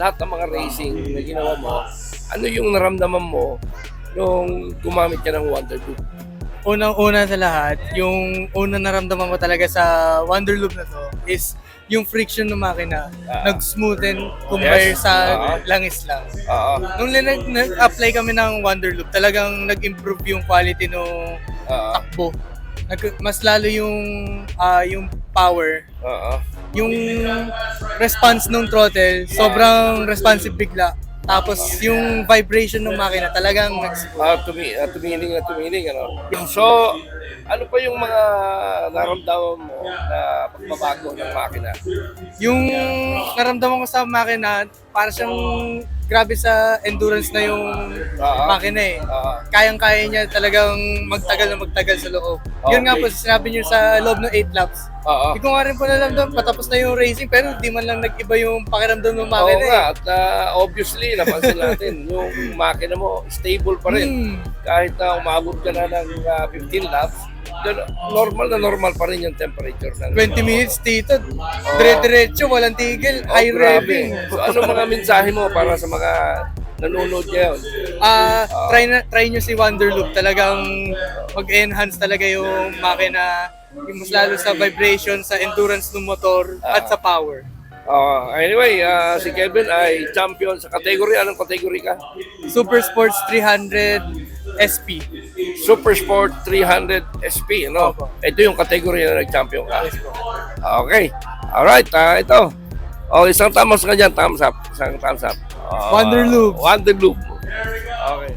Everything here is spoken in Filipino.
lahat ng mga racing na ginawa mo, ano yung naramdaman mo nung gumamit ka ng Wonder Loop? Unang-una sa lahat, yung unang naramdaman ko talaga sa Wonder Loop na to is yung friction ng makina. Nag-smoothen compare Yes. sa langis lang. Oo. Nung nag-apply kami ng Wonder Loop, talagang nag-improve yung quality ng takbo. Mas lalo yung power. Oo. Yung response ng throttle, sobrang responsive bigla. Tapos yung vibration ng makina talagang Tumiling na tumiling, ano? So, ano pa yung mga naramdaman mo na pagbabago ng makina? yung naramdaman ko sa makina, para siyang grabe sa endurance na yung makina eh. Kayang-kaya niya talagang magtagal sa loob. Yun nga po, sinabi niyo sa loob ng 8 laps. Hindi ko nga rin po nalamdam, patapos na yung racing, pero di man lang nag-iba yung pakiramdam ng makina Oo nga, at obviously, napansin natin, yung makina mo, stable pa rin. Kahit na umabot ka na ng 15 laps, normal pa rin yung temperature. 20 minutes dito, dire-diretso, walang tigil, high grabe. revving. So, ano mga mensahe mo para sa mga nanonood ngayon? Try nyo si Wonder Loop, talagang mag-enhance talaga yung makina, yung mas lalo sa vibration, sa endurance ng motor, at sa power. Anyway, si Kevin ay champion sa category. Anong category ka? Super Sports 300 SP. Super Sport 300 SP, no? Ito yung category na nag-champion ka. Okay. Alright, ito. Isang thumbs ka dyan, thumbs up. Isang thumbs up. Wonder Loop. Wonder Loop. Okay.